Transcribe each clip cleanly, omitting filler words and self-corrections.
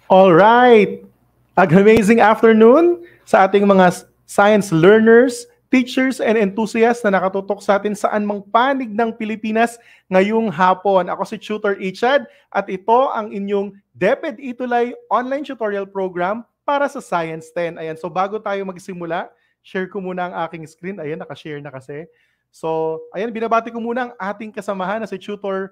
All right. Amazing afternoon sa ating mga science learners, teachers, and enthusiasts na nakatutok sa atin saan mang panig ng Pilipinas ngayong hapon. Ako si Tutor Ichad at ito ang inyong DepEd Itulay online tutorial program para sa Science 10. Ayan, so bago tayo magsimula, share ko muna ang aking screen. Ayan, nakashare na kasi. So, ayan, binabati ko muna ang ating kasamahan na si Tutor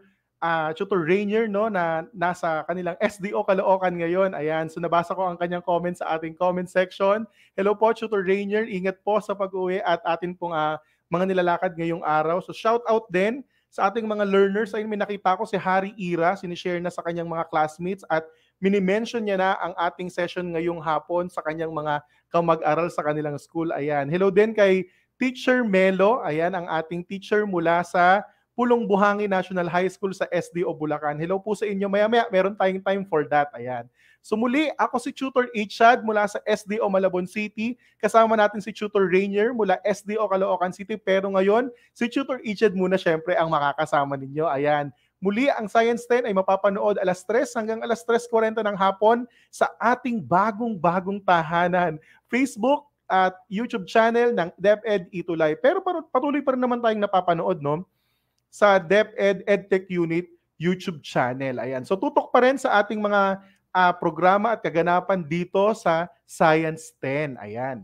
Rainier, no, na nasa kanilang SDO Caloocan ngayon. Ayan, so nabasa ko ang kanyang comment sa ating comment section. Hello po, Tutor Rainier. Ingat po sa pag-uwi at atin pong mga nilalakad ngayong araw. So shout out din sa ating mga learners. Ayun, may nakita ko si Harry Ira, sinishare na sa kanyang mga classmates at mini-mention niya na ang ating session ngayong hapon sa kanyang mga kamag-aral sa kanilang school. Ayan. Hello din kay Teacher Melo. Ayan, ang ating teacher mula sa Pulong Buhangin National High School sa SDO Bulacan. Hello po sa inyo. Maya-maya, meron tayong time for that. Ayan. So muli, ako si Tutor Ichad mula sa SDO Malabon City. Kasama natin si Tutor Rainier mula SDO Caloocan City. Pero ngayon, si Tutor Ichad muna syempre ang makakasama ninyo. Ayan. Muli, ang Science 10 ay mapapanood alas 3 hanggang alas 3:40 ng hapon sa ating bagong-bagong tahanan. Facebook at YouTube channel ng DepEd Itulay. Pero patuloy pa rin naman tayong napapanood, no? Sa DepEd EdTech Unit YouTube channel. Ayan. So tutok pa rin sa ating mga programa at kaganapan dito sa Science 10. Ayan.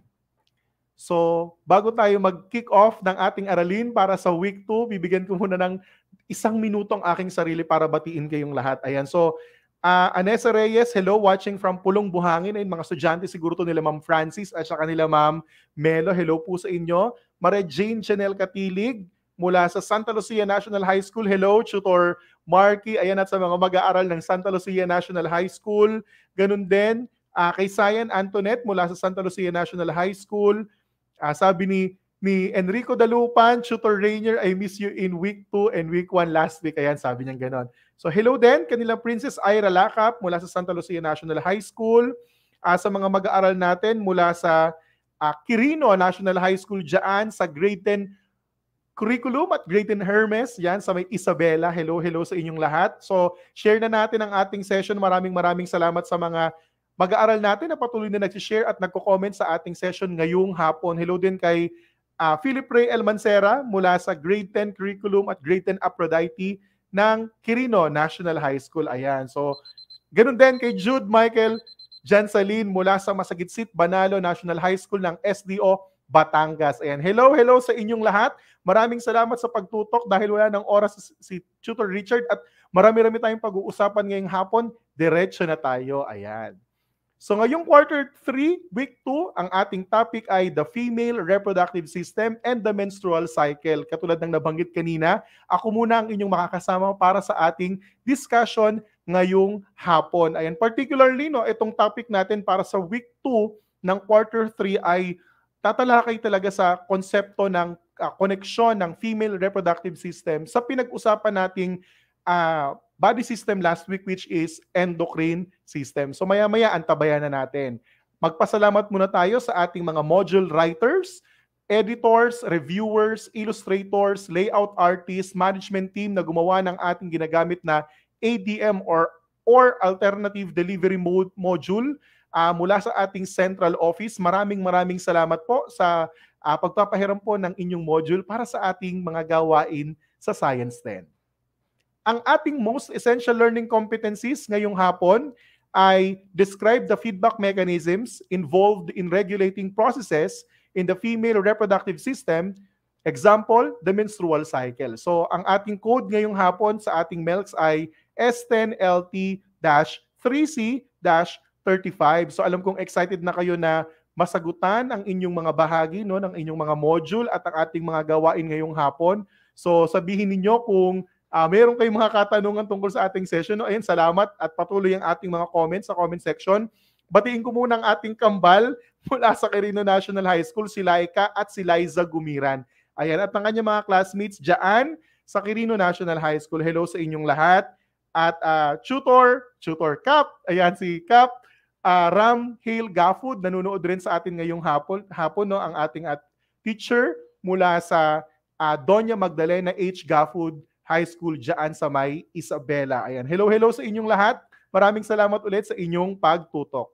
So bago tayo mag-kick off ng ating aralin para sa week 2, bibigyan ko muna ng 1 minuto ang aking sarili para batiin kayong lahat. Ayan. So Anessa Reyes, hello, watching from Pulong Buhangin. Ayun, mga estudyante siguro to nila Ma'am Francis at saka nila Ma'am Melo. Hello po sa inyo. Maria Jane Chanel Katilig, mula sa Santa Lucia National High School. Hello, Tutor Marky. Ayan, at sa mga mag-aaral ng Santa Lucia National High School. Ganun din, kay Cyan Antoinette mula sa Santa Lucia National High School. Sabi ni Enrico Dalupan, Tutor Rainier, I miss you in week 2 and week 1 last week. Ayan, sabi niya ganon. So hello din, kanilang Princess Ira Lakap mula sa Santa Lucia National High School. Sa mga mag-aaral natin mula sa Quirino National High School dyan sa grade 10 curriculum at grade 10 Hermes, yan sa may Isabela. Hello, hello sa inyong lahat. So, share na natin ang ating session. Maraming salamat sa mga mag-aaral natin na patuloy na nag-share at nagko-comment sa ating session ngayong hapon. Hello din kay Philip Ray Elmancera mula sa grade 10 curriculum at grade 10 Aphrodite ng Quirino National High School. Ayan. So, ganun din kay Jude Michael Jansalin mula sa Masagitsit Banalo National High School ng SDO Batangas. Ayan. Hello, hello sa inyong lahat. Maraming salamat sa pagtutok dahil wala ng oras si Tutor Richard at marami-rami tayong pag-uusapan ngayong hapon. Diretso na tayo. Ayan. So ngayong quarter 3, week 2, ang ating topic ay the female reproductive system and the menstrual cycle. Katulad ng nabanggit kanina, ako muna ang inyong makakasama para sa ating discussion ngayong hapon. Ayan, particularly, no, itong topic natin para sa week 2 ng quarter 3 ay tatalakay talaga sa konsepto ng koneksyon ng female reproductive system sa pinag-usapan nating body system last week, which is endocrine system. So maya-maya antabayan na natin. Magpasalamat muna tayo sa ating mga module writers, editors, reviewers, illustrators, layout artists, management team na gumawa ng ating ginagamit na ADM or alternative delivery module mula sa ating central office. Maraming salamat po sa pagpapahiram po ng inyong module para sa ating mga gawain sa Science 10. Ang ating most essential learning competencies ngayong hapon ay describe the feedback mechanisms involved in regulating processes in the female reproductive system. Example, the menstrual cycle. So ang ating code ngayong hapon sa ating MELCS ay S10LT-3C-35. So alam kong excited na kayo na masagutan ang inyong mga bahagi, no, ng inyong mga module at ang ating mga gawain ngayong hapon. So sabihin ninyo kung meron kayong mga katanungan tungkol sa ating session. No? Ayun, salamat at patuloy ang ating mga comments sa comment section. Batiin ko muna ang ating kambal mula sa Quirino National High School, si Laika at si Liza Gumiran. Ayan, at ang kanyang mga classmates dyan sa Quirino National High School. Hello sa inyong lahat. At Tutor Cap, ayan si Cap, Ram Hale Gafood, nanonood rin sa atin ngayong hapon no, ang ating teacher mula sa Doña Magdalena H. Gafood High School dyan sa may Isabela. Ayan. Hello, hello sa inyong lahat. Maraming salamat ulit sa inyong pagtutok.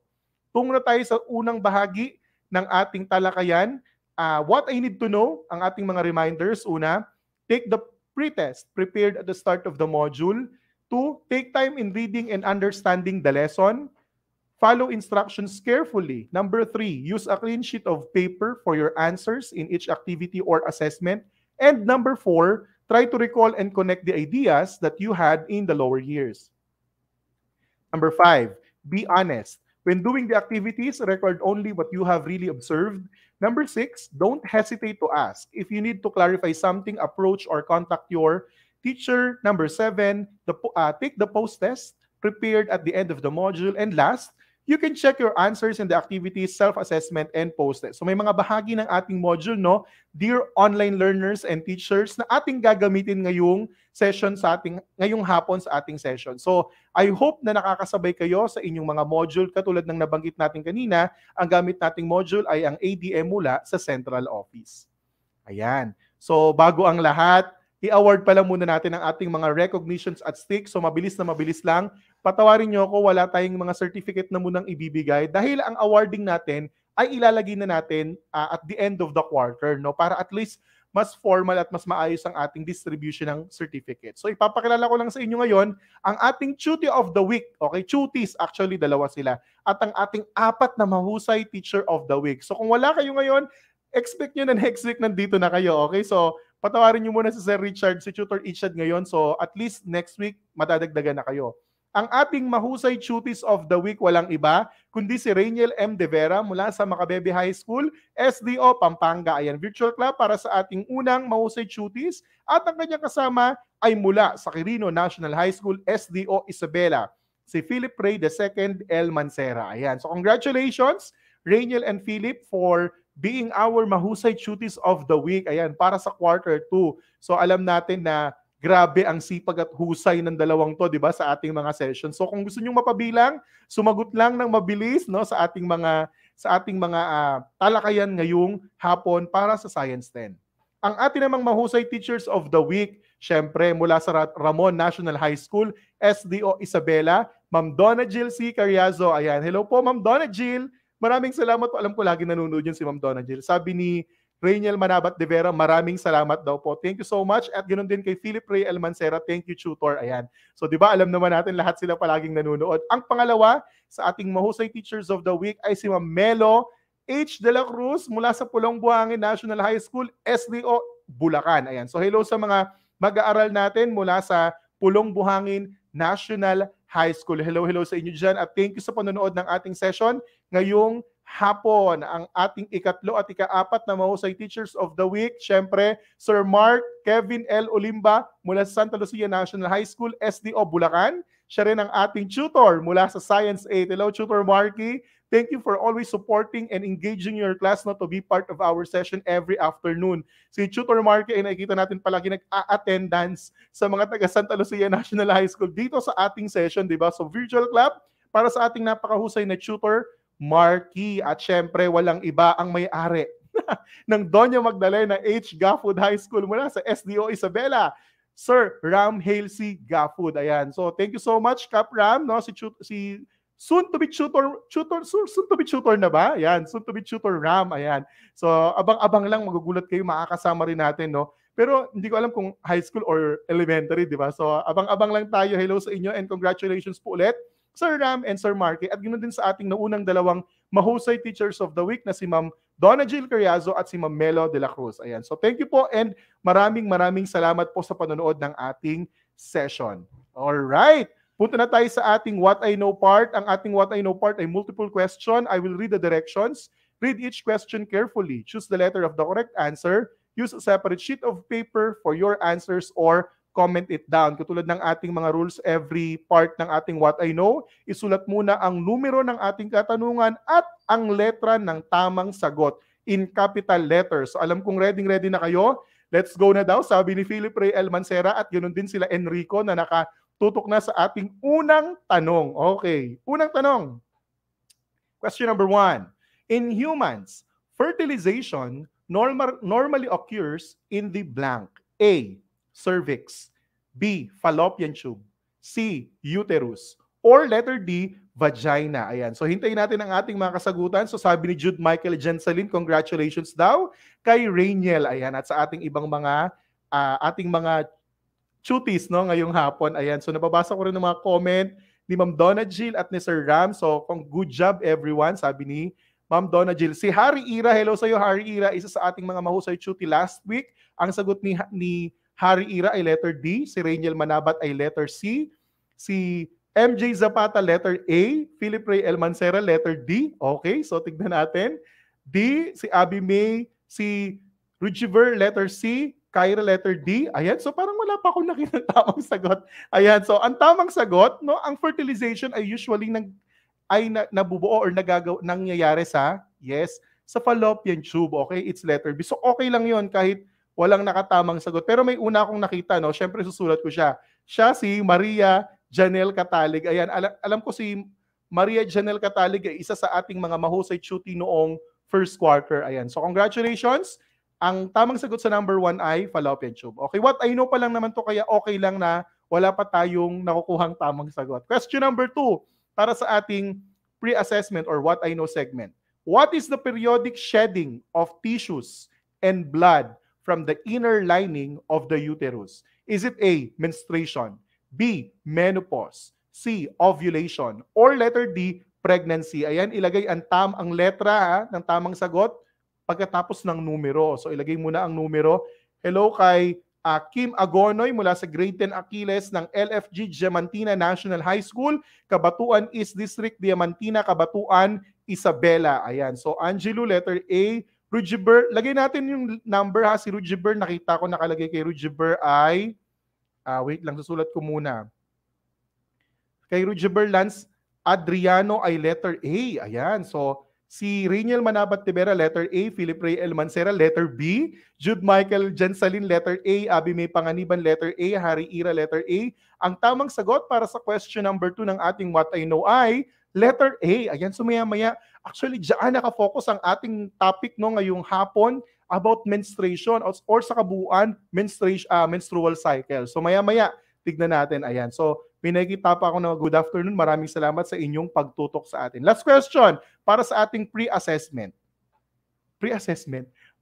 Tungo na tayo sa unang bahagi ng ating talakayan. What I need to know, ang ating mga reminders. Una, take the pretest prepared at the start of the module. 2, take time in reading and understanding the lesson. Follow instructions carefully. Number 3, use a clean sheet of paper for your answers in each activity or assessment. And number 4, try to recall and connect the ideas that you had in the lower years. Number 5, be honest. When doing the activities, record only what you have really observed. Number 6, don't hesitate to ask. If you need to clarify something, approach or contact your teacher. Number 7, take the post-test prepared at the end of the module. And last, you can check your answers in the activities, self-assessment, and post-test. So may mga bahagi ng ating module, no, dear online learners and teachers, na ating gagamitin ngayong session ngayong hapon sa ating session. So I hope na nakakasabay kayo sa inyong mga module. Katulad ng nabanggit natin kanina, ang gamit nating module ay ang ADM mula sa central office. Ayan. So bago ang lahat, i-award pala muna natin ang ating mga recognitions at stake. So mabilis na mabilis lang. Patawarin nyo ako, wala tayong mga certificate na munang ibibigay dahil ang awarding natin ay ilalagay na natin at the end of the quarter, no? Para at least mas formal at mas maayos ang ating distribution ng certificate. So ipapakilala ko lang sa inyo ngayon ang ating Tutie of the Week. Okay, Tuties, actually dalawa sila. At ang ating 4 na mahusay Teacher of the Week. So kung wala kayo ngayon, expect nyo na next week nandito na kayo. Okay, so patawarin nyo muna si Sir Richard, si Tutor Ichad ngayon. So at least next week, madadagdagan na kayo. Ang ating mahusay Tuties of the Week walang iba, kundi si Rainiel M. De Vera mula sa Macabebe High School, SDO, Pampanga. Ayan, virtual clap para sa ating unang mahusay Tuties. At ang kanyang kasama ay mula sa Quirino National High School, SDO, Isabela, si Philip Ray II L. Mancera. Ayan, so congratulations, Rainiel and Philip, for being our mahusay Tuties of the Week. Ayan, para sa quarter 2. So alam natin na grabe ang sipag at husay ng dalawang to, di ba, sa ating mga sessions. So kung gusto niyo mapabilang, sumagot lang ng mabilis, no, sa ating mga talakayan ngayong hapon para sa Science 10. Ang ating namang mahusay Teachers of the Week, syempre mula sa Ramon National High School, SDO Isabela, Ma'am Donna Jill C. Carriazo. Ayan, hello po Ma'am Donna Jill. Maraming salamat po. Alam ko lagi nanonood yun si Ma'am Donna Jill. Sabi ni Rainiel Manabat de Vera, maraming salamat daw po. Thank you so much. At ganoon din kay Philip Ray El Mancera, thank you, Tutor. Ayan. So di ba alam naman natin lahat sila palaging nanonood. Ang pangalawa sa ating mahusay Teachers of the Week ay si Ma'am Melo H. De La Cruz mula sa Pulong Buhangin National High School, SDO, Bulacan. Ayan. So hello sa mga mag-aaral natin mula sa Pulong Buhangin National High School. Hello sa inyo dyan. At thank you sa panonood ng ating session ngayong hapon. Ang ating ikatlo at ika-4 na mahusay Teachers of the Week, syempre, Sir Mark Kevin L. Olimba mula sa Santa Lucia National High School, SDO, Bulacan. Siya rin ang ating tutor mula sa Science 8. Hello, Tutor Marky. Thank you for always supporting and engaging your class to be part of our session every afternoon. Si Tutor Marky ay nakikita natin palagi nag-a-attendance sa mga taga Santa Lucia National High School dito sa ating session, di ba? So virtual clap para sa ating napakahusay na Tutor Marky. At syempre, walang iba ang may-ari ng Doña Magdalena H. Gafood High School mula sa SDO Isabela, Sir Ram Halesy Gafood. Ayan. So, thank you so much, Cap Ram, no? Si soon to be tutor na ba? Ayan, soon to be tutor Ram. Ayan. So, abang-abang lang, magugulat kayo, makakasama rin natin, no? Pero hindi ko alam kung high school or elementary, di ba? So, abang-abang lang tayo. Hello sa inyo and congratulations po ulit, Sir Ram and Sir Marky. At ganoon din sa ating naunang dalawang mahusay Teachers of the Week na si Ma'am Donna Jill Carriazo at si Ma'am Melo de la Cruz. Ayan. So thank you po and maraming salamat po sa panonood ng ating session. Alright. Punta na tayo sa ating What I Know part. Ang ating What I Know part ay multiple question. I will read the directions. Read each question carefully. Choose the letter of the correct answer. Use a separate sheet of paper for your answers or comment it down. Katulad ng ating mga rules, every part ng ating What I Know, isulat muna ang numero ng ating katanungan at ang letra ng tamang sagot in capital letters. So alam kong ready na kayo. Let's go na daw, sabi ni Philip Ray El Mancera at ganoon din sila Enrico na nakatutok na sa ating unang tanong. Okay, unang tanong. Question number 1. In humans, fertilization normally occurs in the blank. A. Cervix. B. Fallopian tube. C. Uterus. or letter D, vagina. Ayan. So hintayin natin ang ating mga kasagutan. So sabi ni Jude Michael Jensalin, congratulations daw kay Rainiel. Ayan. At sa ating ibang mga ating mga cuties no ngayong hapon. Ayan. So nababasa ko rin ng mga comment ni Ma'am Donna Jill at ni Sir Ram. So good job everyone, sabi ni Ma'am Donna Jill. Si Harry Ira, hello sa iyo Harry Ira, isa sa ating mga mahusay cutie last week. Ang sagot ni Harry Ira ay letter D, si Rainiel Manabat ay letter C, si MJ Zapata letter A, Philip Ray El Mancera letter D. Okay, so tignan natin. D, si Abby May, si Rujiver letter C, Kyra letter D. Ayan, so parang wala pa akong nakita tamang sagot. Ayan, so ang tamang sagot, no, ang fertilization ay usually nabubuo or nangyayari sa, yes, sa fallopian tube. Okay, it's letter B. So okay lang yon kahit walang nakatamang sagot. Pero may una akong nakita, no, syempre susulat ko siya. Siya si Maria Janelle Catalig. Ayan, alam ko si Maria Janelle Catalig ay isa sa ating mga mahusay cutie noong first quarter. Ayan, so congratulations. Ang tamang sagot sa number 1 ay fallopian tube. Okay, what I know pa lang naman to, kaya okay lang na wala pa tayong nakukuhang tamang sagot. Question number 2, para sa ating pre-assessment or what I know segment. What is the periodic shedding of tissues and blood from the inner lining of the uterus? Is it A, menstruation, B, menopause, C, ovulation, or letter D, pregnancy? Ayan, ilagay ang letra ng tamang sagot pagkatapos ng numero. So ilagay muna ang numero. Hello kay Kim Agonoy mula sa Grade 10 Achilles ng LFG Diamantina National High School, Cabatuan East District, Diamantina, Cabatuan, Isabela. Ayan. So Angelo, letter A. Rujiber, lagay natin yung number ha. Si Rujiber, nakita ko nakalagay kay Rujiber ay, wait lang, susulat ko muna. Kay Rujiber Lance Adriano ay letter A. Ayan. So si Rainiel Manabat Tibera, letter A. Philip Ray El Mancera, letter B. Jude Michael Jensalin, letter A. Abby May Panganiban, letter A. Harry Ira, letter A. Ang tamang sagot para sa question number 2 ng ating What I Know ay letter A. Ayan, so maya-maya, actually, diyan nakafocus ang ating topic no ngayong hapon about menstruation or sa kabuuan, menstrual cycle. So maya-maya, tignan natin. Ayan, so may nakikita pa ako na good afternoon. Maraming salamat sa inyong pagtutok sa atin. Last question para sa ating pre-assessment.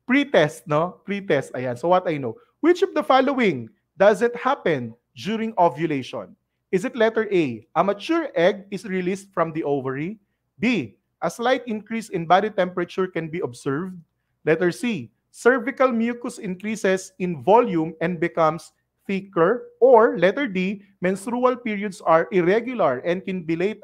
Pre-test, no? Pre-test. Ayan. So what I know. Which of the following does it happen during ovulation? Is it letter A, a mature egg is released from the ovary? B, a slight increase in body temperature can be observed? Letter C, cervical mucus increases in volume and becomes thicker? Or letter D, menstrual periods are irregular and can be late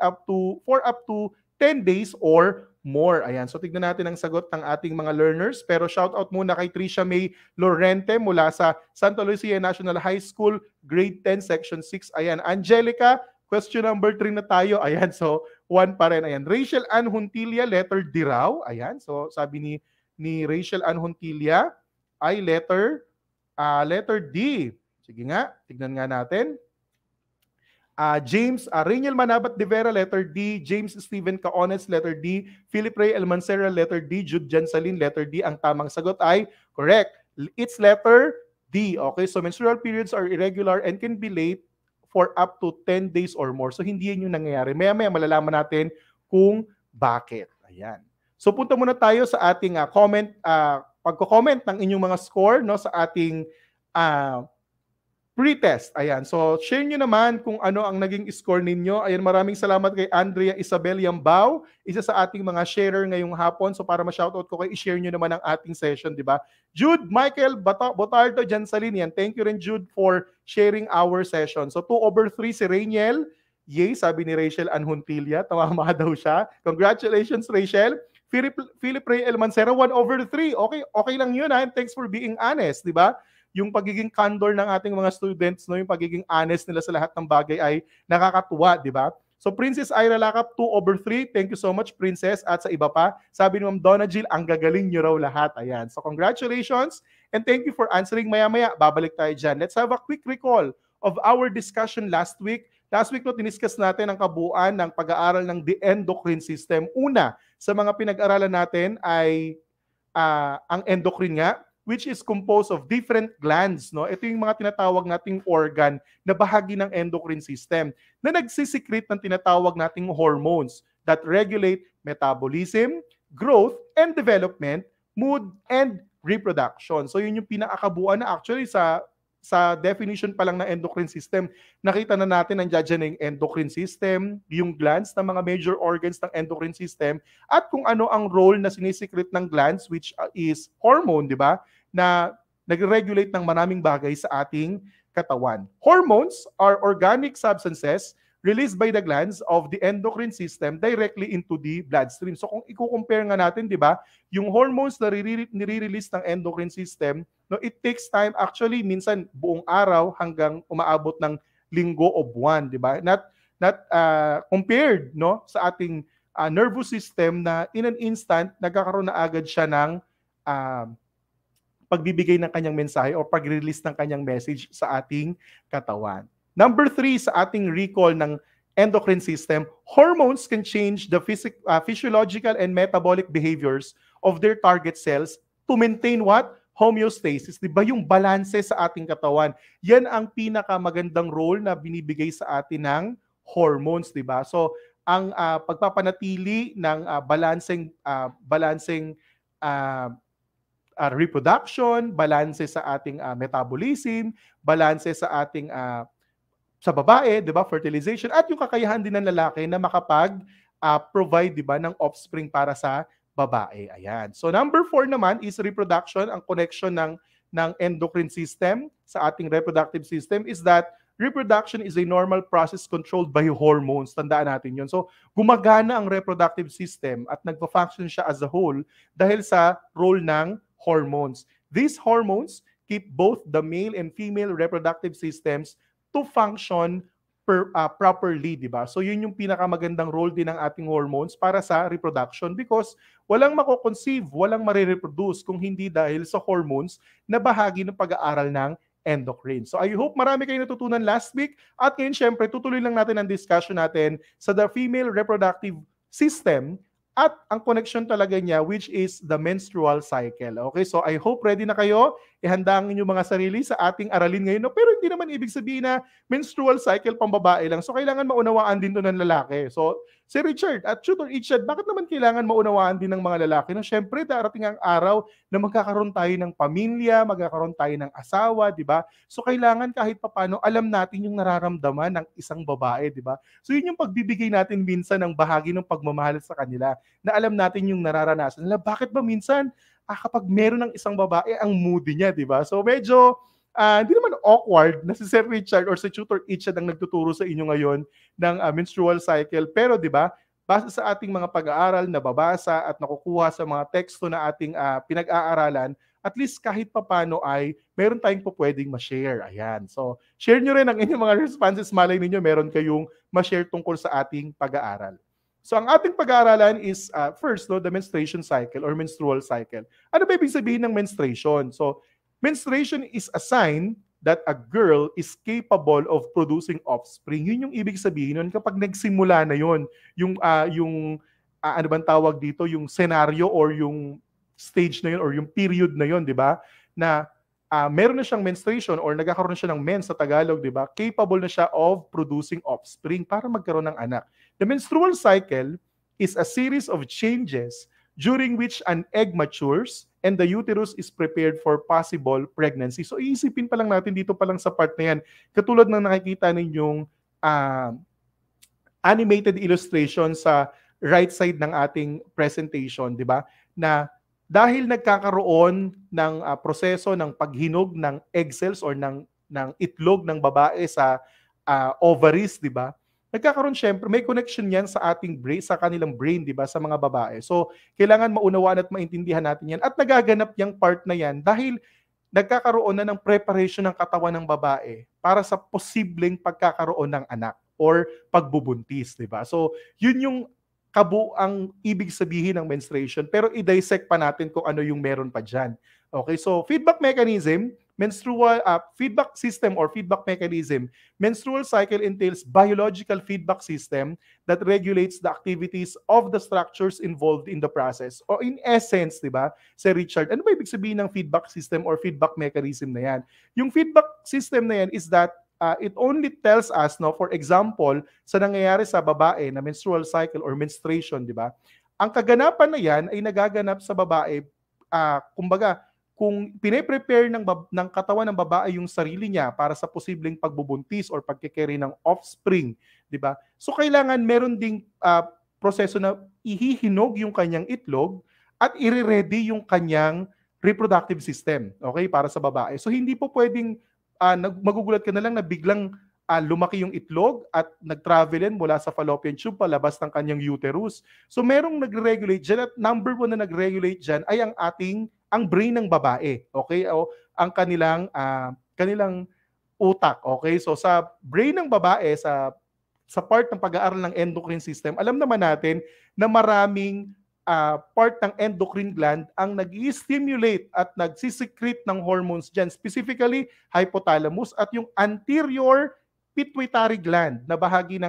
for up to 10 days or more. Ayan, so tignan natin ang sagot ng ating mga learners. Pero shout out muna kay Tricia May Lorente mula sa Santa Lucia National High School, Grade 10, Section 6. Ayan, Angelica, question number 3 na tayo. Ayan, so 1 pa rin. Ayan, Rachel Ann Huntilia, letter D raw. Ayan, so sabi ni Rachel Ann Huntilia ay letter D. Sige nga, tignan nga natin. James Rainiel Manabat de Vera, letter D. James Steven Caones, letter D. Philip Ray El Mancera, letter D. Jude Jensalin, letter D. Ang tamang sagot ay correct. It's letter D. Okay, so menstrual periods are irregular and can be late for up to 10 days or more. So hindi yan yung nangyayari. Maya-maya malalaman natin kung bakit. Ayan. So punta muna tayo sa ating pagko-comment ng inyong mga score no sa ating pre-test. Ayan. So, share nyo naman kung ano ang naging score ninyo. Ayan, maraming salamat kay Andrea Isabel Yambao, isa sa ating mga sharer ngayong hapon. So, para ma-shoutout ko kayo, i-share nyo naman ang ating session, di ba? Jude Michael Botardo Jansalin, yan. Thank you rin, Jude, for sharing our session. So, 2/3 si Rainiel. Yay, sabi ni Rachel Anhuntilia. Tamama daw siya. Congratulations, Rachel. Philip Ray El Mancera, 1/3. Okay lang yun, ha? And thanks for being honest, di ba? Yung pagiging candor ng ating mga students, no, yung pagiging honest nila sa lahat ng bagay ay nakakatuwa, di ba? So Princess Ira Lakap, 2/3. Thank you so much, Princess. At sa iba pa, sabi ni Ma'am Donna Jill, ang gagaling nyo raw lahat. Ayan. So congratulations and thank you for answering. Maya-maya, babalik tayo dyan. Let's have a quick recall of our discussion last week. Last week, no, tiniskas natin ang kabuuan ng pag-aaral ng the endocrine system. Una, sa mga pinag-aralan natin ay ang endocrine nga, which is composed of different glands, no? Ito yung mga tinatawag nating organ na bahagi ng endocrine system na nagsisecrete ng tinatawag nating hormones that regulate metabolism, growth and development, mood and reproduction. So yun yung pinakakabuuan na actually sa definition pa lang ng endocrine system, nakita na natin nandiyan dyan yung endocrine system, yung glands na mga major organs ng endocrine system, at kung ano ang role na sinisecrete ng glands, which is hormone, di ba? Na nag-regulate ng maraming bagay sa ating katawan. Hormones are organic substances released by the glands of the endocrine system directly into the bloodstream. So kung i-compare nga natin, di ba, yung hormones na nire-release ng endocrine system, no, it takes time, actually minsan buong araw hanggang umaabot ng linggo o buwan, di ba? Not compared, no, sa ating nervous system na in an instant nagkakaroon na agad siya ng pagbibigay ng kanyang mensahe o pag-release ng kanyang message sa ating katawan. Number 3 sa ating recall ng endocrine system, hormones can change the physiological and metabolic behaviors of their target cells to maintain what? Homeostasis. Diba? Yung balanse sa ating katawan. Yan ang pinakamagandang role na binibigay sa atin ng hormones. Diba? So, ang pagpapanatili ng balancing reproduction, balanse sa ating metabolism, balanse sa ating sa babae, 'di ba, fertilization, at yung kakayahan din ng lalaki na makapag-provide, 'di ba, ng offspring para sa babae. Ayan. So number 4 naman is reproduction. Ang connection ng endocrine system sa ating reproductive system is that reproduction is a normal process controlled by hormones. Tandaan natin 'yon. So gumagana ang reproductive system at nagfa-function siya as a whole dahil sa role ng hormones. These hormones keep both the male and female reproductive systems to function properly, di ba? So yun yung pinakamagandang role din ng ating hormones para sa reproduction because walang mako-conceive, walang marireproduce kung hindi dahil sa hormones na bahagi ng pag-aaral ng endocrine. So I hope marami kayong natutunan last week at ngayon syempre tutuloy lang natin ang discussion natin sa the female reproductive system at ang connection talaga niya which is the menstrual cycle. Okay, so I hope ready na kayo. Ihanda ang inyong mga sarili sa ating aralin ngayon. No? Pero hindi naman ibig sabihin na menstrual cycle pang babae lang. So kailangan maunawaan din to ng lalaki. So si Richard at Tutor Ichad, bakit naman kailangan maunawaan din ng mga lalaki? No, syempre darating ang araw na magkakaroon tayo ng pamilya, magkakaroon tayo ng asawa, di ba? So kailangan kahit papano alam natin yung nararamdaman ng isang babae, di ba? So yun yung pagbibigay natin minsan ng bahagi ng pagmamahal sa kanila, na alam natin yung nararanasan nila. Bakit ba minsan kapag meron ng isang babae, ang moody niya, di ba? So medyo hindi naman awkward na si Sir Richard or si Tutor Ichad ang nagtuturo sa inyo ngayon ng menstrual cycle. Pero di ba, base sa ating mga pag-aaral na babasa at nakukuha sa mga teksto na ating pinag-aaralan, at least kahit papano ay meron tayong pwedeng ma-share. Ayan. So, share nyo rin ang inyong mga responses. Malay ninyo, meron kayong ma-share tungkol sa ating pag-aaral. So ang ating pag-aaralan is first, no, the menstruation cycle or menstrual cycle. Ano ba ibig sabihin ng menstruation? So menstruation is a sign that a girl is capable of producing offspring. Yun yung ibig sabihin nun kapag nagsimula na yun, yung ano bang tawag dito, yung scenario or yung stage na yun or yung period na yun, di ba? Na meron na siyang menstruation or nagkakaroon na siya ng mens sa Tagalog, di ba? Capable na siya of producing offspring para magkaroon ng anak. The menstrual cycle is a series of changes during which an egg matures and the uterus is prepared for possible pregnancy. So iisipin pa lang natin dito pa lang sa part na yan, katulad ng nakikita ninyong animated illustration sa right side ng ating presentation, di ba? Na dahil nagkakaroon ng proseso ng paghinog ng egg cells or ng itlog ng babae sa ovaries, di ba? Nagkakaroon syempre, may connection yan sa ating brain, sa kanilang brain, di ba, sa mga babae. So, kailangan maunawaan at maintindihan natin yan. At nagaganap yung part na yan dahil nagkakaroon na ng preparation ng katawan ng babae para sa posibleng pagkakaroon ng anak or pagbubuntis, di ba? So, yun yung kabuang ibig sabihin ng menstruation. Pero i-dissect pa natin kung ano yung meron pa dyan. Okay, so feedback mechanism menstrual feedback system or feedback mechanism. Menstrual cycle entails biological feedback system that regulates the activities of the structures involved in the process. O in essence, di ba, Sir Richard, ano ba ibig sabihin ng feedback system or feedback mechanism na yan? Yung feedback system na yan is that it only tells us, no, for example, sa nangyayari sa babae na menstrual cycle or menstruation, di ba? Ang kaganapan na yan ay nagaganap sa babae, kumbaga, kung pine-prepare ng katawan ng babae yung sarili niya para sa posibleng pagbubuntis or pagkikerry ng offspring, di ba? So kailangan meron ding proseso na ihihinog yung kanyang itlog at i-ready yung kanyang reproductive system, okay, para sa babae. So hindi po pwedeng magugulat ka na lang na biglang lumaki yung itlog at nag-travelin mula sa fallopian tube palabas ng kanyang uterus. So merong nagre-regulate dyan at number one na nagre-regulate dyan ay ang brain ng babae, okay? O ang kanilang utak, okay? So sa brain ng babae, sa part ng pag-aaral ng endocrine system, alam naman natin na maraming part ng endocrine gland ang nag-i-stimulate at nagsisekret ng hormones dyan, specifically hypothalamus at yung anterior pituitary gland na bahagi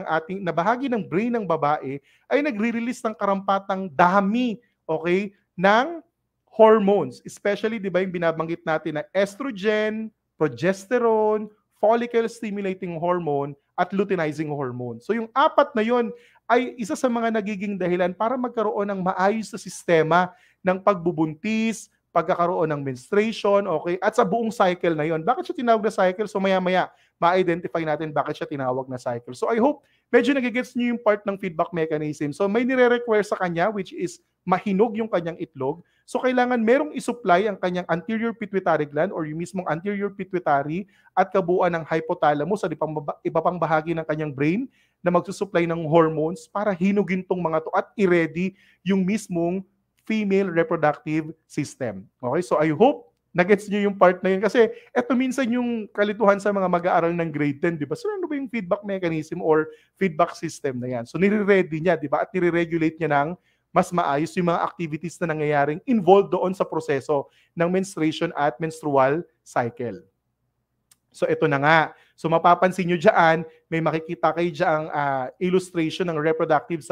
ng brain ng babae ay nagre-release ng karampatang dami, okay, ng hormones, especially, di ba, yung binabanggit natin na estrogen, progesterone, follicle stimulating hormone, at luteinizing hormone. So yung apat na yon ay isa sa mga nagiging dahilan para magkaroon ng maayos na sistema ng pagbubuntis, pagkakaroon ng menstruation, okay, at sa buong cycle na yon. Bakit siya tinawag na cycle? So maya-maya, ma-identify natin bakit siya tinawag na cycle. So I hope medyo nagigets niyo yung part ng feedback mechanism. So may nire-require sa kanya which is mahinog yung kanyang itlog. So kailangan merong isupply ang kanyang anterior pituitary gland or yung mismong anterior pituitary at kabuuan ng hypothalamus at iba pang bahagi ng kanyang brain na magsusupply ng hormones para hinugin tong mga to at i-ready yung mismong female reproductive system. Okay? So I hope nagets niyo yung part na yun kasi eto minsan yung kalituhan sa mga mag-aaral ng grade 10, di ba? So ano ba yung feedback mechanism or feedback system na yan? So nire-ready niya, di ba? At nire-regulate niya ng mas maayos yung mga activities na nangyayaring involved doon sa proseso ng menstruation at menstrual cycle. So ito na nga. So mapapansin nyo dyan, may makikita kayo dyan illustration ng reproductive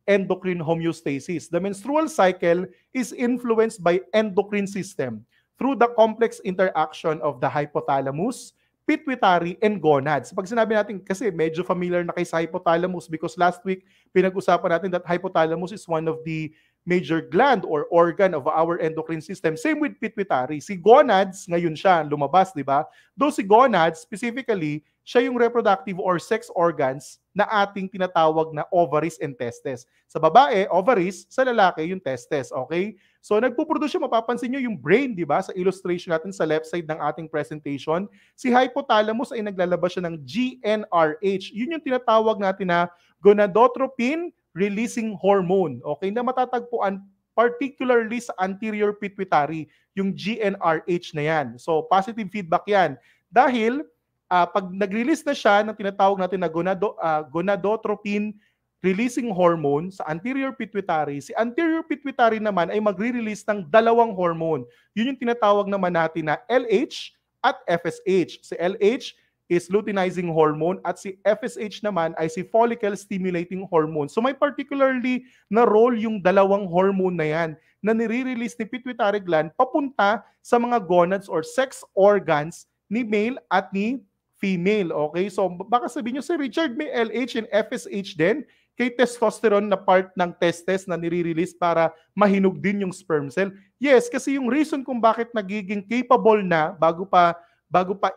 endocrine homeostasis. The menstrual cycle is influenced by endocrine system through the complex interaction of the hypothalamus, pituitary, and gonads. Pag sinabi natin, kasi medyo familiar na kay sa hypothalamus because last week, pinag-usapan natin that hypothalamus is one of the major gland or organ of our endocrine system. Same with pituitary. Si gonads, ngayon siya lumabas, di ba? Though si gonads, specifically, siya yung reproductive or sex organs na ating tinatawag na ovaries and testes. Sa babae, ovaries, sa lalaki, yung testes, okay? So nagpuproduce siya, mapapansin nyo yung brain, di ba? Sa illustration natin sa left side ng ating presentation, si hypothalamus ay naglalabas siya ng GnRH. Yun yung tinatawag natin na gonadotropin releasing hormone, okay? Na matatagpuan particularly sa anterior pituitary, yung GnRH na yan. So positive feedback yan. Dahil pag nag-release na siya ng tinatawag natin na gonadotropin releasing hormone sa anterior pituitary, si anterior pituitary naman ay magre-release ng dalawang hormone. Yun yung tinatawag naman natin na LH at FSH. Si LH is luteinizing hormone at si FSH naman ay si follicle stimulating hormone. So may particularly na role yung dalawang hormone na yan na nire-release ni pituitary gland papunta sa mga gonads or sex organs ni male at ni female. Okay? So baka sabihin nyo, si Richard, may LH and FSH din kay testosterone na part ng testes na nire-release para mahinog din yung sperm cell. Yes, kasi yung reason kung bakit nagiging capable na bago pa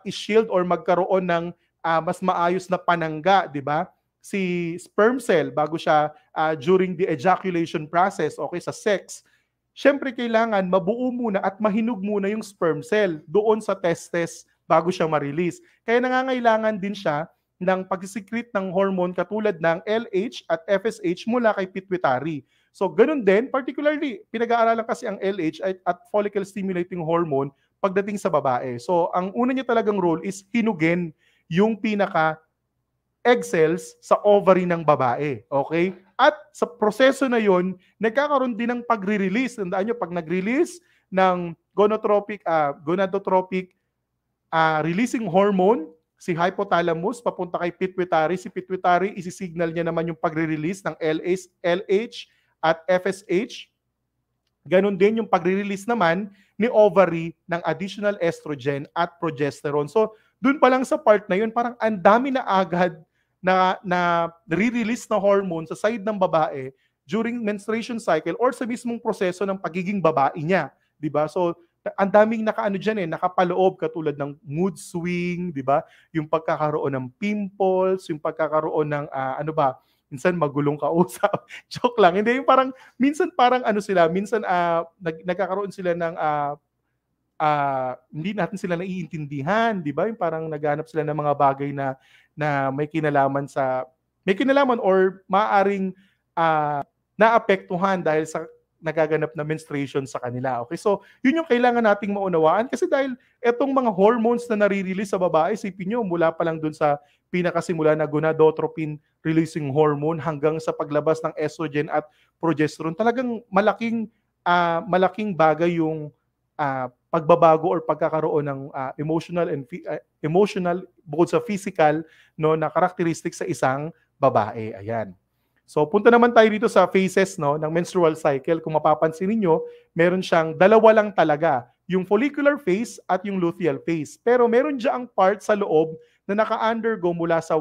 i-shield or magkaroon ng mas maayos na panangga, di ba? Si sperm cell bago siya during the ejaculation process, okay, sa sex. Syempre kailangan mabuo muna at mahinog muna yung sperm cell doon sa testes bago siya ma-release. Kaya nangangailangan din siya ng pag-secrete ng hormone katulad ng LH at FSH mula kay pituitary. So ganun din, particularly, pinag-aaralan kasi ang LH at follicle stimulating hormone pagdating sa babae. So ang una niya talagang role is hinugin yung pinaka egg cells sa ovary ng babae. Okay? At sa proseso na yon, nagkakaroon din ng pagre-release. Tandaan nyo, pag nag-release ng gonadotropic releasing hormone, si hypothalamus, papunta kay pituitary. Si pituitary, isi-signal niya naman yung pagre-release ng LH at FSH. Ganon din yung pagre-release naman ni ovary ng additional estrogen at progesterone. So, dun pa lang sa part na yun, parang ang dami na agad na re-release na hormone sa side ng babae during menstruation cycle or sa mismong proseso ng pagiging babae niya. Diba? So, ang daming nakaano dyan nakapaloob katulad ng mood swing, di ba? Yung pagkakaroon ng pimples, yung pagkakaroon ng minsan magulong kausap. Joke lang. Hindi, yung parang minsan parang minsan nagkakaroon sila ng hindi natin sila naiintindihan, di ba? Yung parang naghanap sila ng mga bagay na may kinalaman or maaring naapektuhan dahil sa nagaganap na menstruation sa kanila. Okay? So, yun yung kailangan nating maunawaan kasi dahil etong mga hormones na nare-release sa babae, isipin nyo, mula pa lang dun sa pinakasimula na gonadotropin releasing hormone hanggang sa paglabas ng estrogen at progesterone, talagang malaking bagay yung pagbabago or pagkakaroon ng emotional bukod sa physical na characteristic sa isang babae. Ayan. So punta naman tayo dito sa phases ng menstrual cycle. Kung mapapansin niyo, meron siyang dalawa lang talaga, yung follicular phase at yung luteal phase. Pero meron diyang part sa loob na naka-undergo mula sa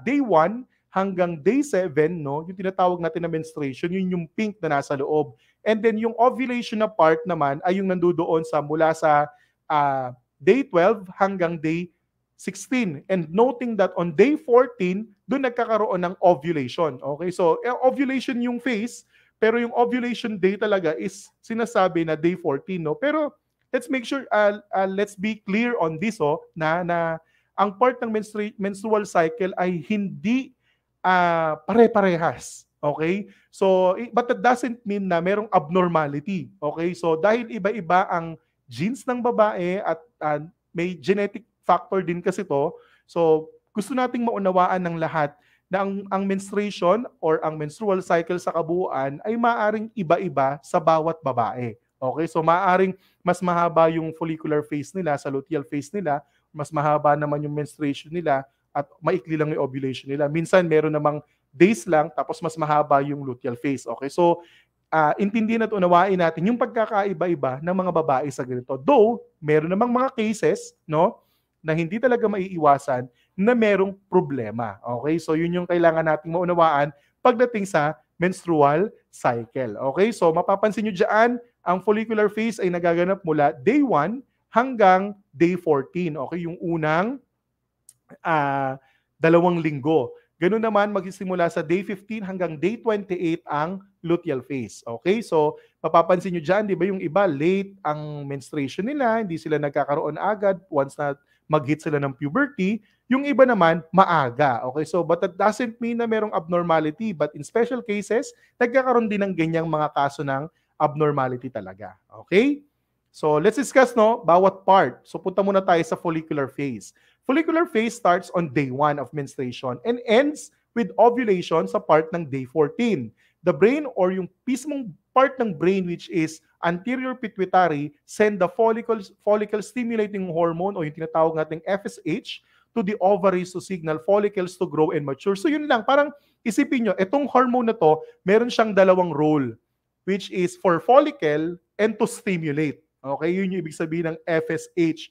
day 1 hanggang day 7, yung tinatawag natin na menstruation, yun yung pink na nasa loob. And then yung ovulation na part naman ay yung nandoon mula sa day 12 hanggang day 16. And noting that on day 14, doon nagkakaroon ng ovulation. Okay? So, ovulation yung phase, pero yung ovulation day talaga is sinasabi na day 14, no? Pero let's make sure let's be clear on this na ang part ng menstrual cycle ay hindi pare-parehas. Okay? So, but that doesn't mean na merong abnormality. Okay? So, dahil iba-iba ang genes ng babae at may genetic factor din kasi to. So, gusto nating maunawaan ng lahat na ang menstruation or ang menstrual cycle sa kabuuan ay maaring iba-iba sa bawat babae. Okay? So, maaring mas mahaba yung follicular phase nila, sa luteal phase nila, mas mahaba naman yung menstruation nila at maikli lang yung ovulation nila. Minsan, meron namang days lang tapos mas mahaba yung luteal phase. Okay? So, intindihin at unawain natin yung pagkakaiba-iba ng mga babae sa ganito. Though, meron namang mga cases, na hindi talaga maiiwasan na merong problema. Okay? So, yun yung kailangan nating maunawaan pagdating sa menstrual cycle. Okay? So, mapapansin nyo dyan, ang follicular phase ay nagaganap mula day 1 hanggang day 14. Okay? Yung unang 2 linggo. Ganun naman, magsisimula sa day 15 hanggang day 28 ang luteal phase. Okay? So, mapapansin nyo dyan, di ba yung iba, late ang menstruation nila, hindi sila nagkakaroon agad once na mag-hit sila ng puberty. Yung iba naman, maaga. Okay? So, but that doesn't mean na merong abnormality. But in special cases, nagkakaroon din ng ganyang mga kaso ng abnormality talaga. Okay? So, let's discuss bawat part. So, punta muna tayo sa follicular phase. Follicular phase starts on day 1 of menstruation and ends with ovulation sa part ng day 14. The brain or yung mismong part ng brain which is anterior pituitary send the follicle stimulating hormone o yung tinatawag nating FSH to the ovaries to signal follicles to grow and mature. So yun lang, parang isipin nyo, itong hormone na to, meron siyang dalawang role which is for follicle and to stimulate. Okay, yun yung ibig sabihin ng FSH.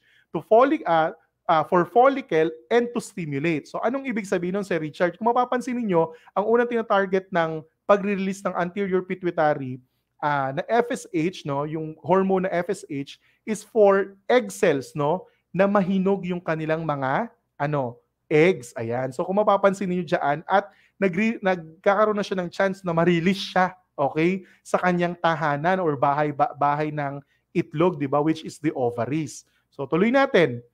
For follicle and to stimulate. So anong ibig sabihin nun, Sir Richard? Kung mapapansin niyo, ang unang tina-target ng pag-release ng anterior pituitary na FSH, yung hormone na FSH is for egg cells, na mahinog yung kanilang mga eggs. Ayan. So kung mapapansin niyo diyan at nagkakaroon na siya ng chance na ma-release siya, okay, sa kanyang tahanan or bahay ng itlog, di ba, which is the ovaries. So tuloy natin.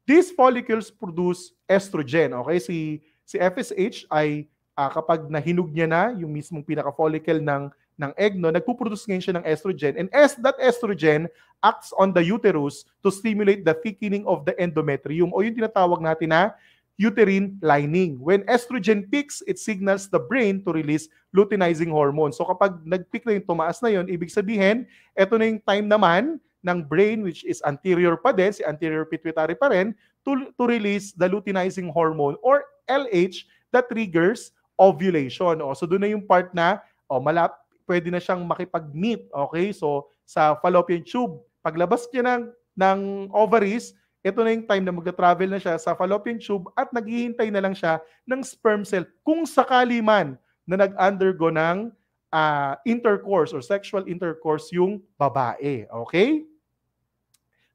These follicles produce estrogen. Okay, si FSH ay kapag nahinog niya na yung mismong pinaka-follicle ng egg, nagpuproduce ngayon siya ng estrogen. And as that estrogen acts on the uterus to stimulate the thickening of the endometrium o yung tinatawag natin na uterine lining. When estrogen peaks, it signals the brain to release luteinizing hormone. So kapag nag-peak na yung tumaas na yun, ibig sabihin, eto na yung time naman ng brain, which is anterior pa din, si anterior pituitary pa rin, to release the luteinizing hormone or LH that triggers ovulation. So doon na yung part na pwede na siyang makipag-meet. Okay? So sa fallopian tube, paglabas niya ng ovaries, ito na yung time na magta-travel na siya sa fallopian tube at naghihintay na lang siya ng sperm cell kung sakali man na nag-undergo ng intercourse or sexual intercourse yung babae. Okay?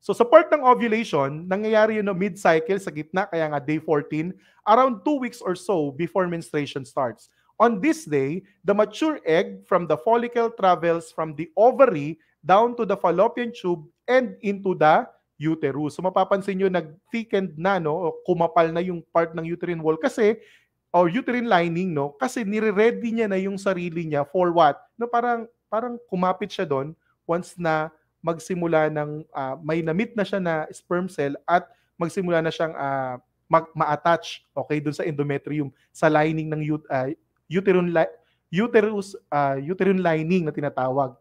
So sa part ng ovulation, nangyayari yun mid-cycle sa gitna, kaya nga day 14, around 2 weeks or so before menstruation starts. On this day, the mature egg from the follicle travels from the ovary down to the fallopian tube and into the uterus. So mapapansin nyo, nag-thickened na, no? O kumapal na yung part ng uterine wall kasi or uterine lining, no? Kasi nire-ready niya na yung sarili niya for what? No, parang kumapit siya doon once na magsimula ng may na-meet na siya na sperm cell at magsimula na siyang ma-attach, okay, doon sa endometrium, sa lining ng uterine lining na tinatawag,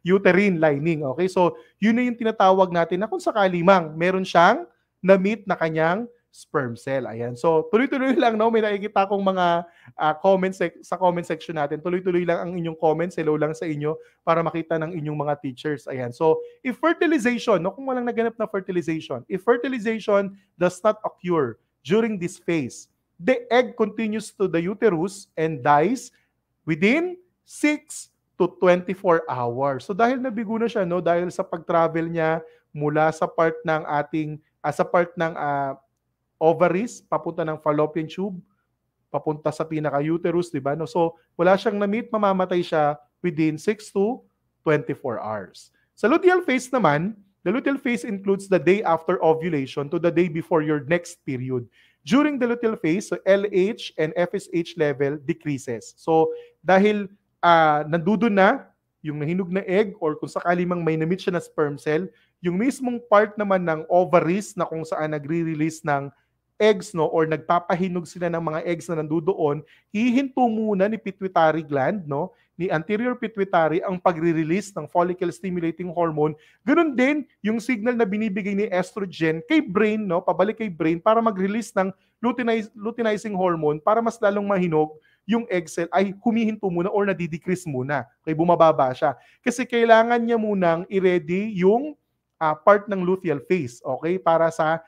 uterine lining, okay? So, yun na yung tinatawag natin na kung sakali mang meron siyang na-meet na kanyang sperm cell. Ayan. So, tuloy-tuloy lang, no? May nakikita akong mga sa comment section natin. Tuloy-tuloy lang ang inyong comments. Hello lang sa inyo para makita ng inyong mga teachers. Ayan. So, if fertilization, no? Kung walang naganap na fertilization, if fertilization does not occur during this phase, the egg continues to the uterus and dies within 6 to 24 hours. So, dahil nabigo na siya, no? Dahil sa pag-travel niya mula sa part ng ovaries, papunta ng fallopian tube, papunta sa pinaka-uterus, di ba? No? So, wala siyang na-meet, mamamatay siya within 6 to 24 hours. Sa luteal phase naman, the luteal phase includes the day after ovulation to the day before your next period. During the luteal phase, so LH and FSH level decreases. So, dahil nandudun na yung nahinog na egg or kung sakali mang may na-meet siya na sperm cell, yung mismong part naman ng ovaries na kung saan nagre-release ng eggs, no, or nagpapahinog sila ng mga eggs na nandoon, hihinto muna ni pituitary gland, no, ni anterior pituitary ang pagre-release ng follicle stimulating hormone. Ganun din yung signal na binibigay ni estrogen kay brain, no, pabalik kay brain para mag-release ng luteinizing hormone para mas lalong mahinog yung egg cell ay humihinto muna or nadidecrease muna. Kaya bumababa siya. Kasi kailangan niya munang i-ready yung part ng luteal phase, okay, para sa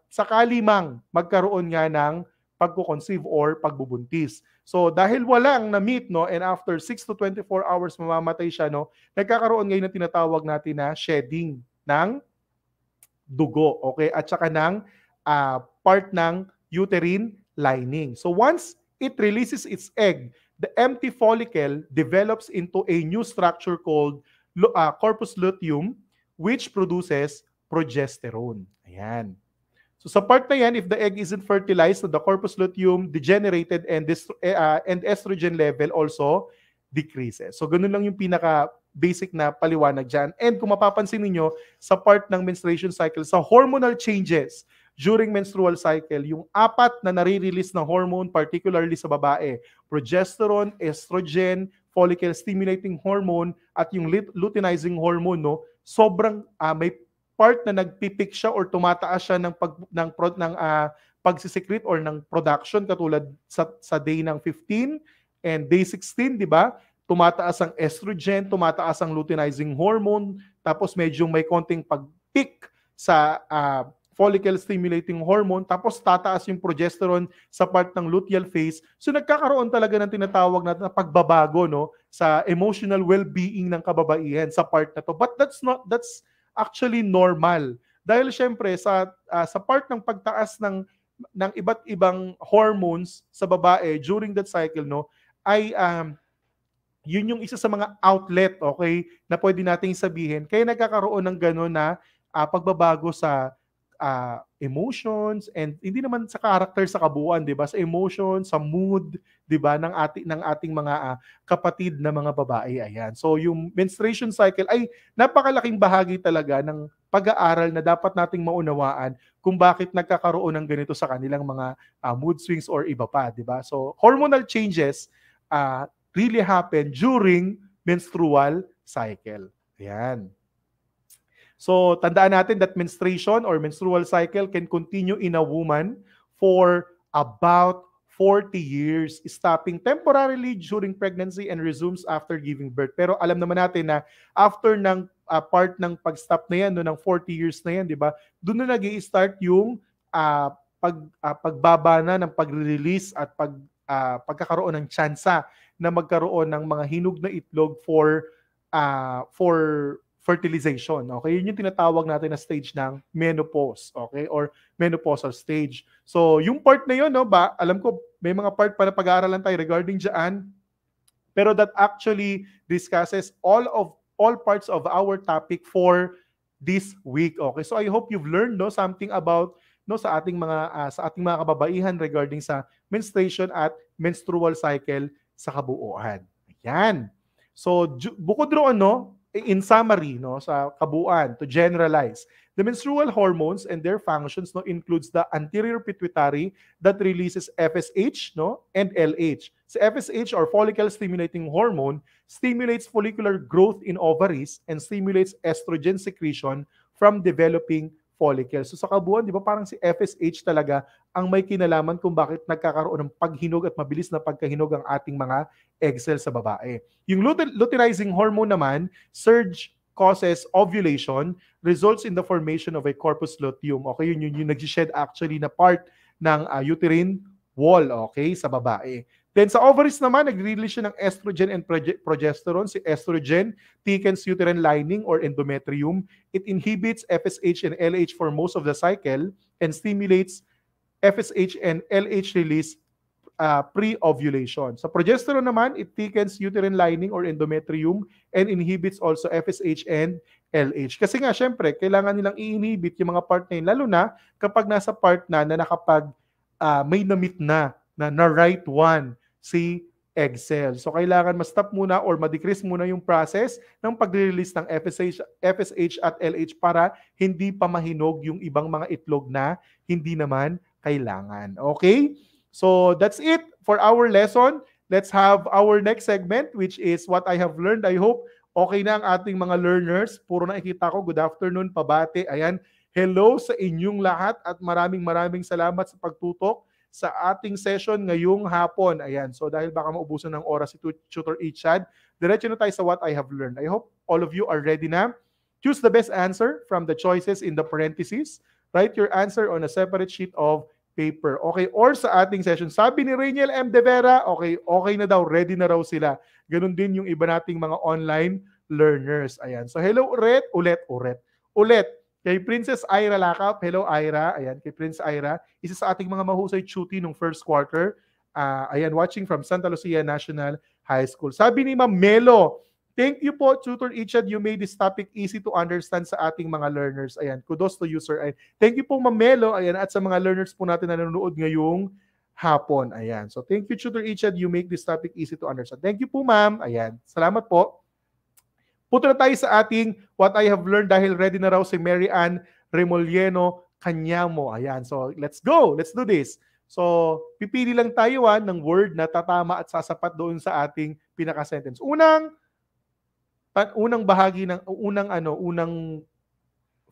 sakali mang magkaroon nga ng pagko-conceive or pagbubuntis. So dahil walang na-meet, no, and after 6 to 24 hours mamamatay siya, no, nagkakaroon ngayon na tinatawag natin na shedding ng dugo, okay, at saka ng part ng uterine lining. So once it releases its egg, the empty follicle develops into a new structure called corpus luteum, which produces progesterone. Ayan. So sa part na yan, if the egg isn't fertilized, so the corpus luteum degenerated and estrogen level also decreases. So ganun lang yung pinaka-basic na paliwanag dyan. And kung mapapansin niyo sa part ng menstruation cycle, sa hormonal changes during menstrual cycle, yung 4 na nare-release na hormone, particularly sa babae, progesterone, estrogen, follicle stimulating hormone, at yung luteinizing hormone, no, sobrang may part na nagpipik siya or tumataas siya ng pagsisekret or ng production, katulad sa day ng 15 and day 16, di ba? Tumataas ang estrogen, tumataas ang luteinizing hormone, tapos medyo may konting pag-peak sa follicle stimulating hormone, tapos tataas yung progesterone sa part ng luteal phase. So nagkakaroon talaga ng tinatawag natin na pagbabago, no, sa emotional well-being ng kababaihan sa part na to. But that's actually normal. Dahil syempre sa part ng pagtaas ng iba't ibang hormones sa babae during that cycle, no, ay yun yung isa sa mga outlet, okay, na pwede nating sabihin. Kaya nagkakaroon ng gano'n na pagbabago sa emotions, and hindi naman sa character sa kabuuan, 'di ba? Sa emotions, sa mood, 'di ba, ng ating mga kapatid na mga babae. Ayan. So yung menstruation cycle ay napakalaking bahagi talaga ng pag-aaral na dapat nating maunawaan kung bakit nagkakaroon ng ganito sa kanilang mga mood swings or iba pa, 'di ba? So hormonal changes really happen during menstrual cycle. Ayan. So, tandaan natin that menstruation or menstrual cycle can continue in a woman for about 40 years, stopping temporarily during pregnancy and resumes after giving birth. Pero alam naman natin na after ng part ng pag-stop na yan, no, ng 40 years na yan, di ba? Doon na nag-i-start yung pagbaba na ng pag-release at pagkakaroon ng tsansa na magkaroon ng mga hinog na itlog for fertilization. Okay? Yun yung tinatawag natin na stage ng menopause. Okay? Or menopausal stage. So, yung part na yun, no, alam ko, may mga part pa na pag-aaralan tayo regarding dyan, pero that actually discusses all parts of our topic for this week. Okay? So, I hope you've learned, no, something about sa ating mga kababaihan regarding sa menstruation at menstrual cycle sa kabuuan. Ayan. So, bukod roon, no, in summary, no, sa kabuuan, to generalize, the menstrual hormones and their functions, no, includes the anterior pituitary that releases FSH, no, and LH. So FSH, or follicle stimulating hormone, stimulates follicular growth in ovaries and stimulates estrogen secretion from developing follicles. So sa kabuuan, di ba, parang si FSH talaga ang may kinalaman kung bakit nagkakaroon ng paghinog at mabilis na pagkahinog ang ating mga egg cells sa babae. Yung luteinizing hormone naman, surge causes ovulation, results in the formation of a corpus luteum. Okay, yun yung nag-shed actually na part ng uterine wall, okay, sa babae. Then sa ovaries naman, nag-release siya ng estrogen and progesterone. Si estrogen thickens uterine lining or endometrium. It inhibits FSH and LH for most of the cycle and stimulates FSH and LH release pre-ovulation. Sa progesterone naman, it thickens uterine lining or endometrium and inhibits also FSH and LH. Kasi nga, syempre, kailangan nilang i-inhibit yung mga part na yun, lalo na kapag nasa part na nakapag may na-meet na right one si egg cell. So, kailangan ma-stop muna or ma-decrease muna yung process ng pag-release ng FSH at LH para hindi pa mahinog yung ibang mga itlog na hindi naman kailangan. Okay? So, that's it for our lesson. Let's have our next segment, which is what I have learned. I hope okay na ang ating mga learners. Puro nakikita ko, good afternoon, pabate. Ayan, hello sa inyong lahat at maraming salamat sa pagtutok sa ating session ngayong hapon. Ayan, so dahil baka maubusan ng oras si Tutor Ichad, diretso na tayo sa what I have learned. I hope all of you are ready na. Choose the best answer from the choices in the parentheses. Write your answer on a separate sheet of paper. Okay, or sa ating session. Sabi ni Rainiel M. De Vera, okay na daw, ready na raw sila. Ganun din yung iba nating mga online learners. Ayan, so hello ulit. Kay Princess Ira Lakap, hello Ira, ayan, kay Prince Ira, isa sa ating mga mahusay tuti nung first quarter, ayan, watching from Santa Lucia National High School. Sabi ni Ma'am Melo, thank you po, Tutor Ichad, you made this topic easy to understand sa ating mga learners. Ayan, kudos to you, sir. Ayan. Thank you po, Ma'am Melo, ayan, at sa mga learners po natin na nanonood ngayong hapon. Ayan, so thank you, Tutor Ichad, you make this topic easy to understand. Thank you po, Ma'am. Ayan, salamat po. Punta na tayo sa ating what I have learned dahil ready na raw si Mary Ann Remolieno Kanyamo. Ayan, so let's go. Let's do this. So, pipili lang tayo ng word na tatama at sasapat doon sa ating pinaka-sentence. Unang bahagi ng unang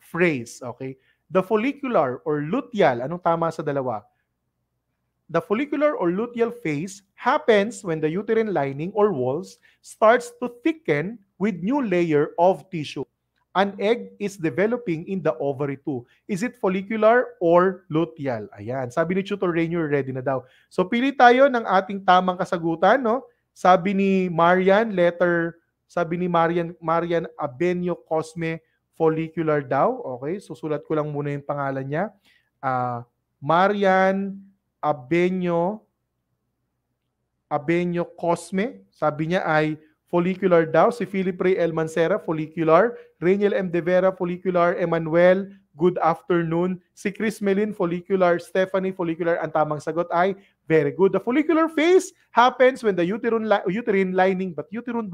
phrase, okay? The follicular or luteal, anong tama sa dalawa? The follicular or luteal phase happens when the uterine lining or walls starts to thicken with new layer of tissue. An egg is developing in the ovary too. Is it follicular or luteal? Ayan, sabi ni Tutor Rainier, ready na daw. So pili tayo ng ating tamang kasagutan, no? Sabi ni Marian Abenio Cosme, follicular daw. Okay, susulat ko lang muna yung pangalan niya. Marian Abenio Cosme, sabi niya ay follicular daw. Si Philip Ray El Mancera, follicular. Rainiel M. De Vera, follicular. Emmanuel, good afternoon. Si Chris Melin, follicular. Stephanie, follicular. Ang tamang sagot ay very good. The follicular phase happens when the uterine lining, but uterus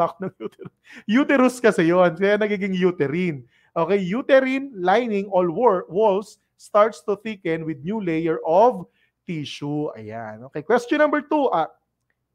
kasi yon, kaya nagiging uterine. Okay, uterine lining or walls starts to thicken with new layer of tissue. Ayan. Okay, question number 2.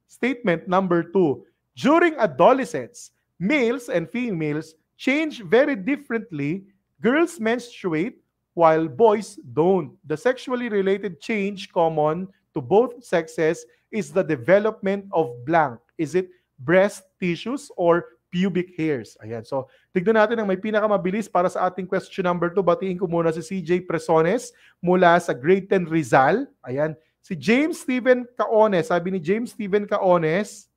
Statement number 2. During adolescence, males and females change very differently Girls menstruate while boys don't. The sexually related change common to both sexes is the development of blank. Is it breast tissues or pubic hairs? Ayan. So, tignan natin ang may pinakamabilis para sa ating question number 2. Batiin ko muna si CJ Presones mula sa Grade 10 Rizal. Ayan. Si James Steven Caones. Sabi ni James Steven Caones,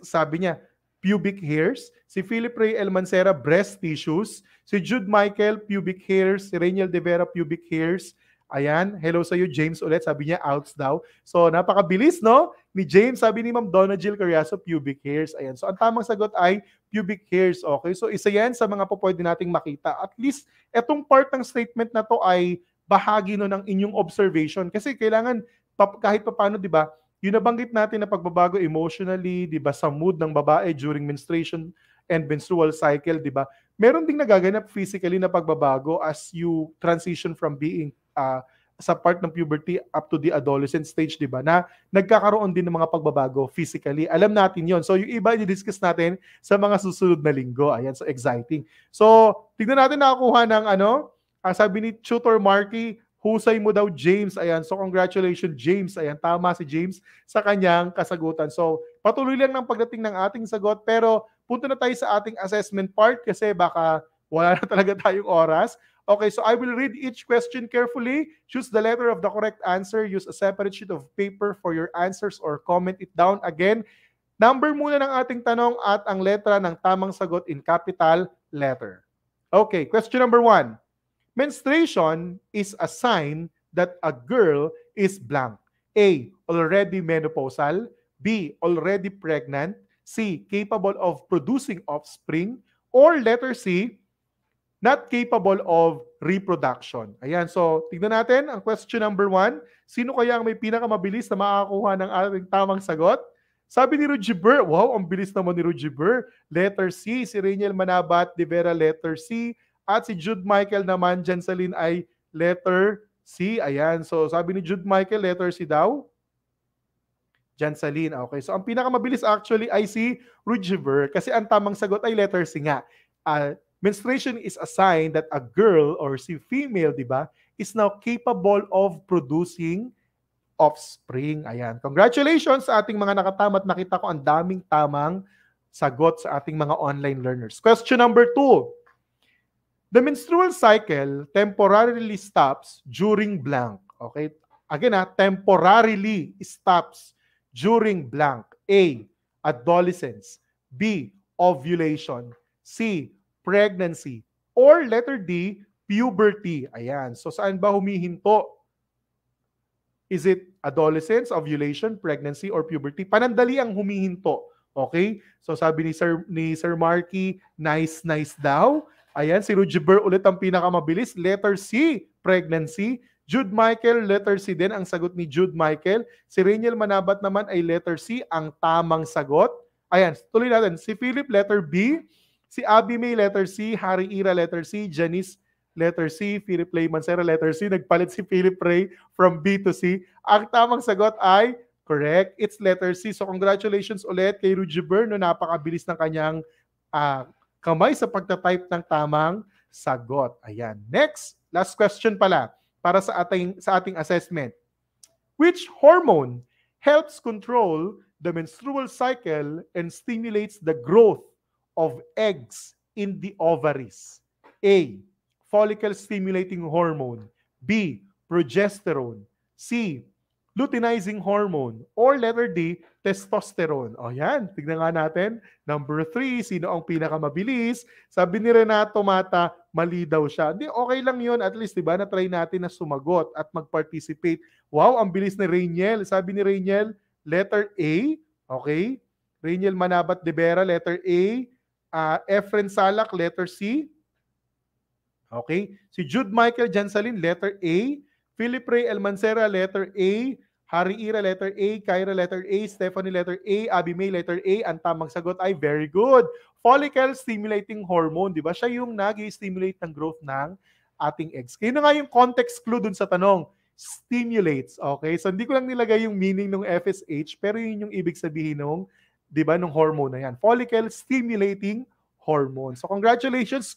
sabi niya, pubic hairs. Si Philip Ray Elmancera, breast tissues. Si Jude Michael, pubic hairs. Si Rainiel De Vera, pubic hairs. Ayan, hello sa iyo James ulit. Sabi niya, outs daw. So, napakabilis, no? Ni James, sabi ni Ma'am Donna Jill Carriazo, pubic hairs. Ayan, so ang tamang sagot ay pubic hairs. Okay, so isa yan sa mga po pwede nating makita. At least, etong part ng statement na to ay bahagi no ng inyong observation. Kasi kailangan, kahit pa paano, di ba, yung nabanggit natin na pagbabago emotionally, di ba, sa mood ng babae during menstruation and menstrual cycle, di ba, meron ding nagaganap physically na pagbabago as you transition from being sa part ng puberty up to the adolescent stage, di ba, na nagkakaroon din ng mga pagbabago physically. Alam natin yon. So, yung iba, i-discuss natin sa mga susunod na linggo. Ayan, so exciting. So, tignan natin nakakuha ng sabi ni Tutor Marky, husay mo daw, James. Ayan, so congratulations, James. Ayan, tama si James sa kanyang kasagutan. So, patuloy lang ng pagdating ng ating sagot, pero punta na tayo sa ating assessment part kasi baka wala na talaga tayong oras. Okay, so I will read each question carefully. Choose the letter of the correct answer. Use a separate sheet of paper for your answers or comment it down. Again, number muna ng ating tanong at ang letra ng tamang sagot in capital letter. Okay, question number 1. Menstruation is a sign that a girl is blank. A, already menopausal. B, already pregnant. C, capable of producing offspring. Or letter C, not capable of reproduction. Ayan, so tignan natin ang question number 1. Sino kaya ang may pinakamabilis na makakakuha ng ating tamang sagot? Sabi ni Rudy Burr, wow, ang bilis naman ni Rudy Burr. Letter C, si Rainiel Manabat de Vera, letter C. At si Jude Michael naman, Jansalin ay letter C. Ayan, so sabi ni Jude Michael, letter C daw. Jansalin, okay. So ang pinakamabilis actually ay si Rudy Burr kasi ang tamang sagot ay letter C nga. Menstruation is a sign that a girl or si female, di ba, is now capable of producing offspring. Ayan. Congratulations sa ating mga nakatama at nakita ko ang daming tamang sagot sa ating mga online learners. Question number 2. The menstrual cycle temporarily stops during blank. Okay? Again, temporarily stops during blank. A, adolescence. B, ovulation. C, pregnancy. Or letter D, puberty. Ayan. So saan ba humihinto? Is it adolescence, ovulation, pregnancy, or puberty? Panandali ang humihinto. Okay? So sabi ni Sir Marky, nice daw. Ayan, si Rudy Burr ulit ang pinakamabilis. Letter C, pregnancy. Jude Michael, letter C din ang sagot ni Jude Michael. Si Rainiel Manabat naman ay letter C, ang tamang sagot. Ayan, tuloy natin. Si Philip, letter B. Si Abby May, letter C. Harry Ira, letter C. Janice, letter C. Philip Ray Mancera, letter C. Nagpalit si Philip Ray from B to C. Ang tamang sagot ay correct. It's letter C. So congratulations ulit kay Rudy Burr no napakabilis ng kanyang kamay sa pagta-type ng tamang sagot. Ayan. Next, last question pala para sa ating assessment. Which hormone helps control the menstrual cycle and stimulates the growth of eggs in the ovaries? A, follicle stimulating hormone. B, progesterone. C, luteinizing hormone. Or letter D, testosterone. O yan, tignan nga natin. Number 3, sino ang pinakamabilis? Sabi ni Renato Mata, mali daw siya. Hindi, okay lang yun. At least, diba, na-try natin na sumagot at mag-participate. Wow, ang bilis ni Rainiel. Sabi ni Rainiel, letter A. Okay. Rainiel Manabat de Vera, letter A. Efren Salak, letter C. Okay. Si Jude Michael Jansalin, letter A. Philip Ray Elmancera, letter A. Harry Ira, letter A. Kyra, letter A. Stephanie, letter A. Abby May, letter A. Ang tamang sagot ay very good. Follicle stimulating hormone, di ba? Siya yung nag-stimulate ng growth ng ating eggs. Kaya na nga yung context clue dun sa tanong. Stimulates, okay? So hindi ko lang nilagay yung meaning ng FSH, pero yun yung ibig sabihin ng di ba, ng hormone na yan. Follicle stimulating hormone. So congratulations.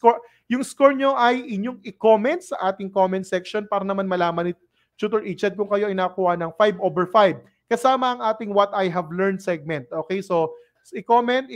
Yung score nyo ay inyong i-comment sa ating comment section para naman malaman ni Tutor Echad kung kayo ay nakuha ng 5/5. Kasama ang ating What I Have Learned segment. Okay, so i-comment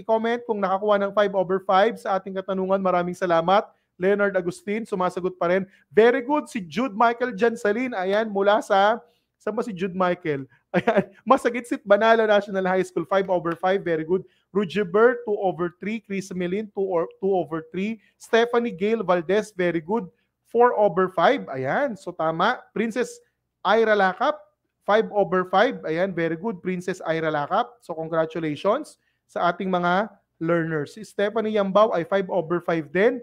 kung nakakuha ng 5/5 sa ating katanungan. Maraming salamat. Leonard Agustin, sumasagot pa rin. Very good. Si Jude Michael Jansalin, ayan, mula sa, saan ba si Jude Michael? Ayan, Masagitsit, Banala National High School, 5/5, very good. Rujiber, 2/3. Chris Melin, 2/3. Stephanie Gail Valdez, very good. 4/5, ayan, so tama. Princess Ira Lakap, 5/5, ayan, very good. Princess Ira Lakap, so congratulations sa ating mga learners. Si Stephanie Yambao ay 5/5 din.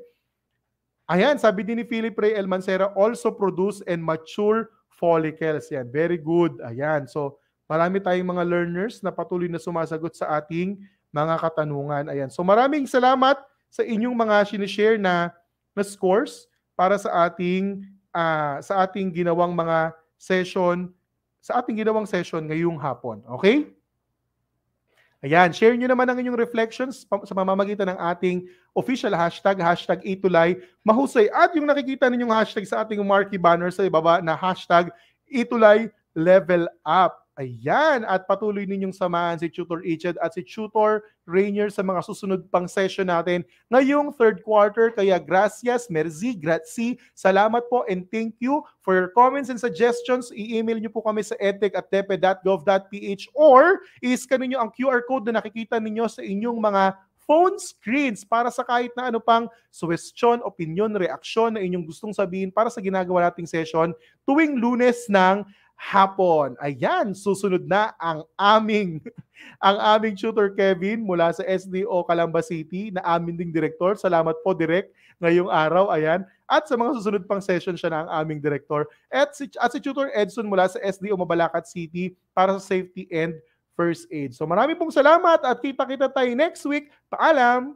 Ayan, sabi din ni Philip Ray El Mancera, also produce and mature follicles. Yan, very good. Ayan, so marami tayong mga learners na patuloy na sumasagot sa ating mga katanungan. Ayan, so maraming salamat sa inyong mga sinishare na scores para sa ating ginawang mga session, ngayong hapon. Okay? Ayan, share nyo naman ang inyong reflections sa pamamagitan ng ating official hashtag #Itulay Mahusay. At yung nakikita ninyong hashtag sa ating marquee banner sa ibaba na hashtag Itulay Level Up. Ayan, at patuloy ninyong samahan si Tutor Echad at si Tutor Rainier sa mga susunod pang session natin ngayong third quarter. Kaya gracias, merci, grazie, salamat po, and thank you for your comments and suggestions. I-email nyo po kami sa edtech@depe.gov.ph or i-scan ninyo ang QR code na nakikita ninyo sa inyong mga phone screens para sa kahit na ano pang suggestion, opinion, reaksyon na inyong gustong sabihin para sa ginagawa nating session tuwing Lunes ng hapon. Ayan, susunod na ang aming Tutor Kevin mula sa SDO Calamba City na amin ding direktor. Salamat po, Direk, ngayong araw. Ayan. At sa mga susunod pang session siya na ang aming direktor. At si Tutor Edson mula sa SDO Mabalacat City para sa safety and first aid. So marami pong salamat at kita-kita tayo next week. Paalam!